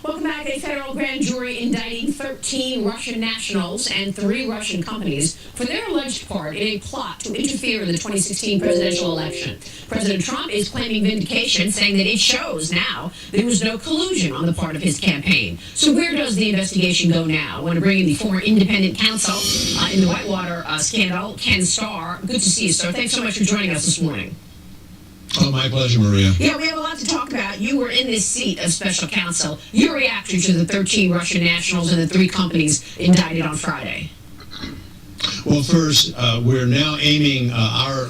Welcome back. A federal grand jury indicting 13 Russian nationals and 3 Russian companies for their alleged part in a plot to interfere in the 2016 presidential election. President Trump is claiming vindication, saying that it shows now there was no collusion on the part of his campaign. So where does the investigation go now? I want to bring in the former independent counsel in the Whitewater scandal, Ken Starr. Good to see you, sir. Thanks so much for joining us this morning. Oh, my pleasure, Maria. Yeah, we have a lot to talk about. You were in this seat of special counsel. Your reaction to the 13 Russian nationals and the 3 companies indicted on Friday? Well, first, we're now aiming our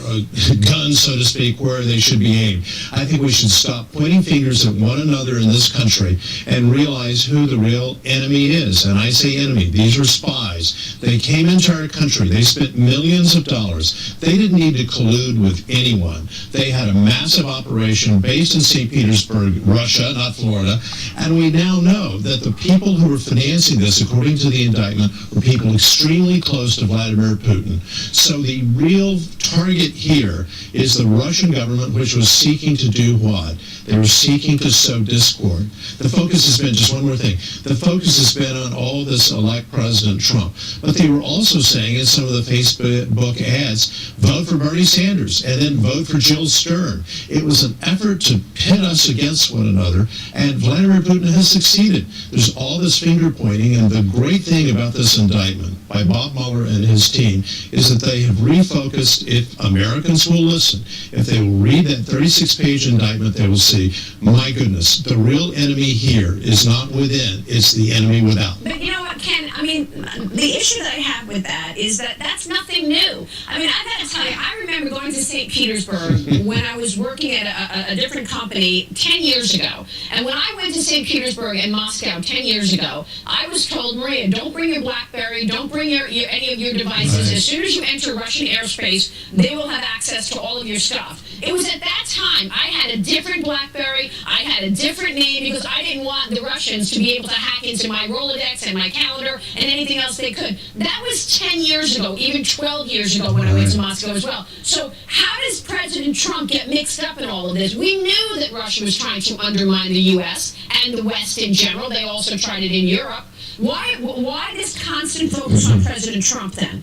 guns, so to speak, where they should be aimed. I think we should stop pointing fingers at one another in this country and realize who the real enemy is. And I say enemy. These are spies. They came into our country. They spent millions of dollars. They didn't need to collude with anyone. They had a massive operation based in St. Petersburg, Russia, not Florida. And we now know that the people who were financing this, according to the indictment, were people extremely close to Vladimir Putin. So the real target here is the Russian government, which was seeking to do what? They were seeking to sow discord. The focus has been, just one more thing, the focus has been on all this elect President Trump. But they were also saying in some of the Facebook ads, vote for Bernie Sanders and then vote for Jill Stern. It was an effort to pit us against one another, and Vladimir Putin has succeeded. There's all this finger pointing, and the great thing about this indictment by Bob Mueller and his team is that they have refocused. If Americans will listen, if they will read that 36-page indictment, they will see, my goodness, the real enemy here is not within, it's the enemy without. But you know what, Ken, I mean, the issue that I have with that is that that's nothing new. I mean, I've got to tell you, I remember going to St. Petersburg when I was working at a different company 10 years ago. And when I went to St. Petersburg and Moscow 10 years ago, I was told, Maria, don't bring your BlackBerry, don't bring any of your devices. Right. As soon as you enter Russian airspace, they will have access to all of your stuff. It was at that time I had a different BlackBerry, I had a different name, because I didn't want the Russians to be able to hack into my Rolodex and my calendar and anything else they could. That was 10 years ago, even 12 years ago when I went to Moscow as well. So how does President Trump get mixed up in all of this? We knew that Russia was trying to undermine the U.S. and the West in general. They also tried it in Europe. Why this constant focus on President Trump then?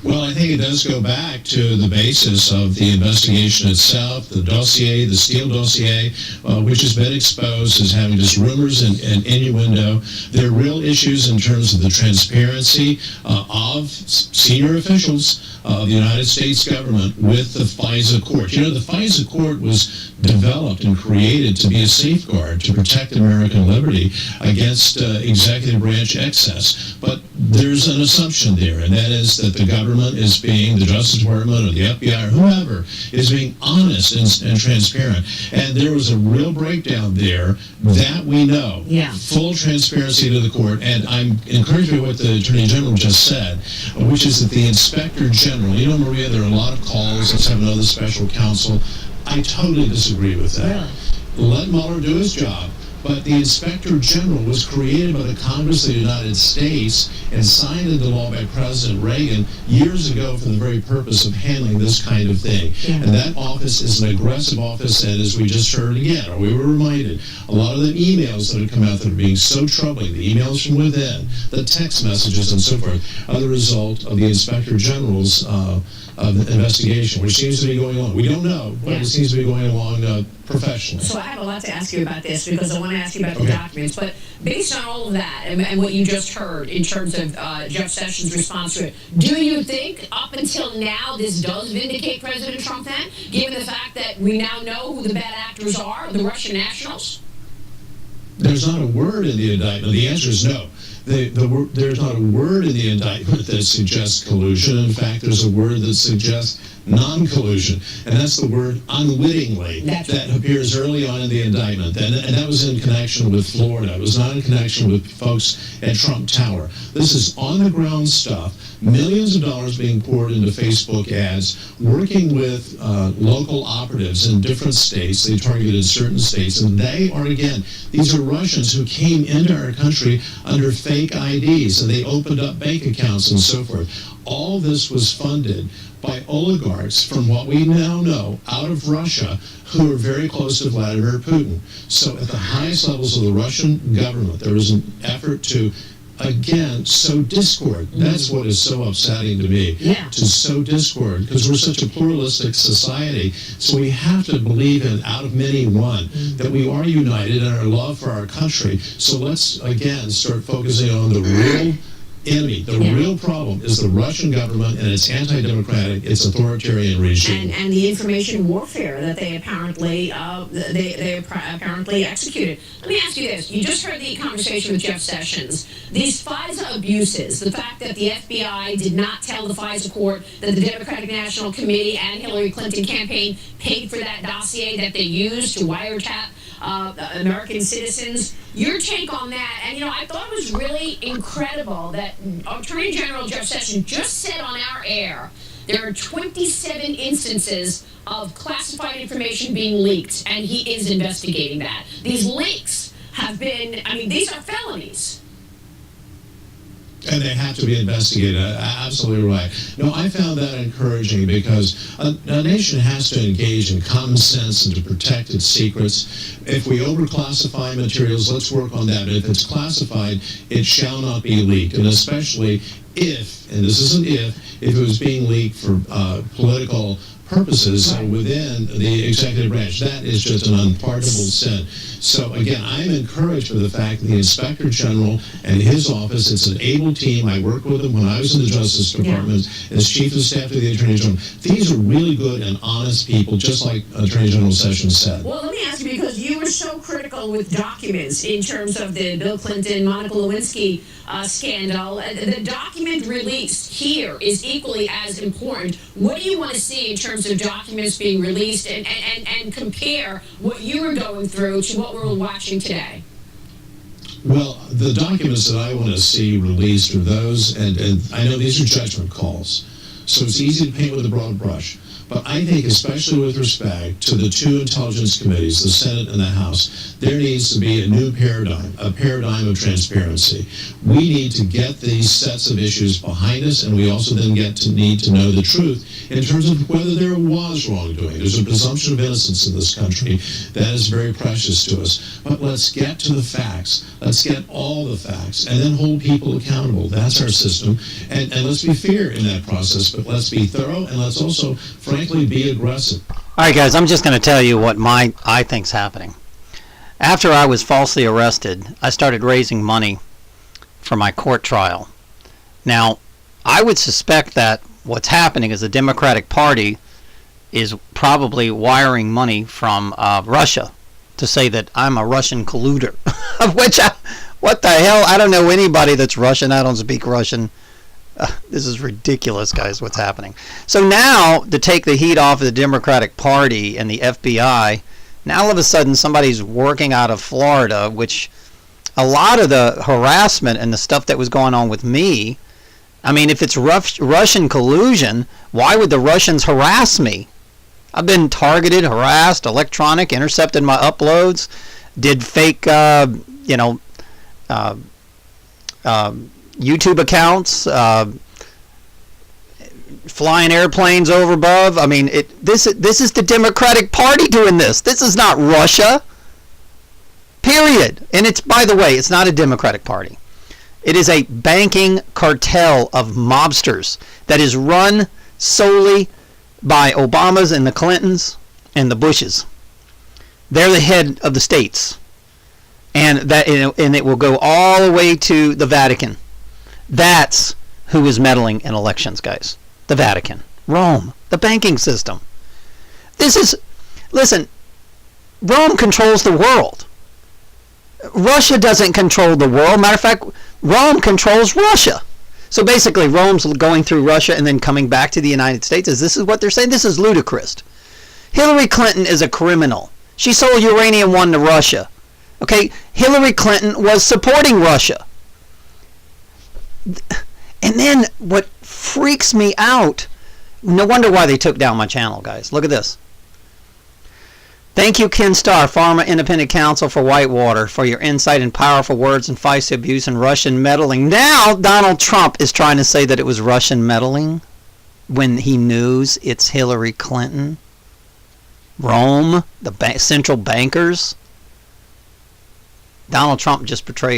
Well, I think it does go back to the basis of the investigation itself, the dossier, the Steele dossier, which has been exposed as having just rumors and innuendo. There are real issues in terms of the transparency of senior officials of the United States government with the FISA Court. You know, the FISA Court was developed and created to be a safeguard to protect American liberty against executive branch excess. But there's an assumption there, and that is that the government is being, the Justice Department or the FBI or whoever, is being honest and transparent. And there was a real breakdown there that we know. Yeah. Full transparency to the court. And I'm encouraged by what the Attorney General just said, which is that the Inspector General, you know, Maria, there are a lot of calls, let's have another special counsel. I totally disagree with that. Really? Let Mueller do his job. But the Inspector General was created by the Congress of the United States and signed into law by President Reagan years ago for the very purpose of handling this kind of thing. Yeah. And that office is an aggressive office, and as we just heard again, or we were reminded, a lot of the emails that have come out that are being so troubling, the emails from within, the text messages and so forth, are the result of the Inspector General's of the investigation, which seems to be going on. We don't know, but it seems to be going along professionally. So I have a lot to ask you about this, because I want to ask you about the documents. But based on all of that and what you just heard in terms of Jeff Sessions' response to it, do you think up until now this does vindicate President Trump then, given the fact that we now know who the bad actors are, the Russian nationals? There's not a word in the indictment. The answer is no. There's not a word in the indictment that suggests collusion. In fact, there's a word that suggests non-collusion, and that's the word unwittingly that appears early on in the indictment. And that was in connection with Florida. It was not in connection with folks at Trump Tower. This is on-the-ground stuff. Millions of dollars being poured into Facebook ads, working with local operatives in different states. They targeted certain states, and they are, again, these are Russians who came into our country under fake IDs, and they opened up bank accounts and so forth. all this was funded by oligarchs from what we now know out of Russia who are very close to Vladimir Putin. So at the highest levels of the Russian government, there was an effort to, again, sow discord. That's what is so upsetting to me, to sow discord, because we're such a pluralistic society. So we have to believe in out of many one, that we are united in our love for our country. So let's, again, start focusing on the real enemy. The real problem is the Russian government and its anti-democratic, its authoritarian regime. And the information warfare that they apparently apparently executed. Let me ask you this. You just heard the conversation with Jeff Sessions. These FISA abuses, the fact that the FBI did not tell the FISA Court that the Democratic National Committee and Hillary Clinton campaign paid for that dossier that they used to wiretap American citizens. Your take on that, and I thought it was really incredible that Attorney General Jeff Sessions just said on our air there are 27 instances of classified information being leaked, and he is investigating that. These leaks have been, these are felonies. And they have to be investigated. Absolutely right. No, I found that encouraging because a nation has to engage in common sense and to protect its secrets. If we overclassify materials, let's work on that. But if it's classified, it shall not be leaked. And especially if, and this is an if it was being leaked for political purposes within the executive branch. That is just an unpardonable sin. So again, I'm encouraged by the fact that the Inspector General and his office, it's an able team. I worked with them when I was in the Justice Department as Chief of Staff to the Attorney General. These are really good and honest people, just like Attorney General Sessions said. Well, let me ask you, because you were so critical with documents in terms of the Bill Clinton, Monica Lewinsky scandal. The document released here is equally as important. What do you want to see in terms of documents being released and compare what you were going through to what we're watching today? Well, the documents that I want to see released are those, and I know these are judgment calls, so it's easy to paint with a broad brush. But I think, especially with respect to the two intelligence committees, the Senate and the House, there needs to be a new paradigm, a paradigm of transparency. We need to get these sets of issues behind us, and we also then need to know the truth in terms of whether there was wrongdoing. There's a presumption of innocence in this country that is very precious to us. But let's get to the facts. Let's get all the facts, and then hold people accountable. That's our system. And let's be fair in that process, but let's be thorough, and let's also, frankly, be aggressive. All right, guys, I'm just going to tell you what I think's happening. After I was falsely arrested, I started raising money for my court trial. Now, I would suspect that what's happening is the Democratic Party is probably wiring money from Russia to say that I'm a Russian colluder. Of which, what the hell? I don't know anybody that's Russian. I don't speak Russian. This is ridiculous, guys, what's happening. So now, to take the heat off of the Democratic Party and the FBI, now all of a sudden somebody's working out of Florida, which a lot of the harassment and the stuff that was going on with me, if it's Russian collusion, why would the Russians harass me? I've been targeted, harassed, intercepted my uploads, did fake, YouTube accounts, flying airplanes over above. This is the Democratic Party doing this. This is not Russia. Period. And it's, by the way, it's not a Democratic Party. It is a banking cartel of mobsters that is run solely by Obamas and the Clintons and the Bushes. They're the head of the states. And it will go all the way to the Vatican. That's who is meddling in elections, guys. The Vatican. Rome. The banking system. Listen, Rome controls the world. Russia doesn't control the world. Matter of fact, Rome controls Russia. So basically, Rome's going through Russia and then coming back to the United States. This is what they're saying? This is ludicrous. Hillary Clinton is a criminal. She sold uranium one to Russia. Okay? Hillary Clinton was supporting Russia. And then what freaks me out, no wonder why they took down my channel, guys. Look at this. Thank you, Ken Starr, former independent counsel for Whitewater, for your insight and powerful words on FISA abuse and Russian meddling. Now Donald Trump is trying to say that it was Russian meddling when he knows it's Hillary Clinton. Rome, the central bankers. Donald Trump just portrayed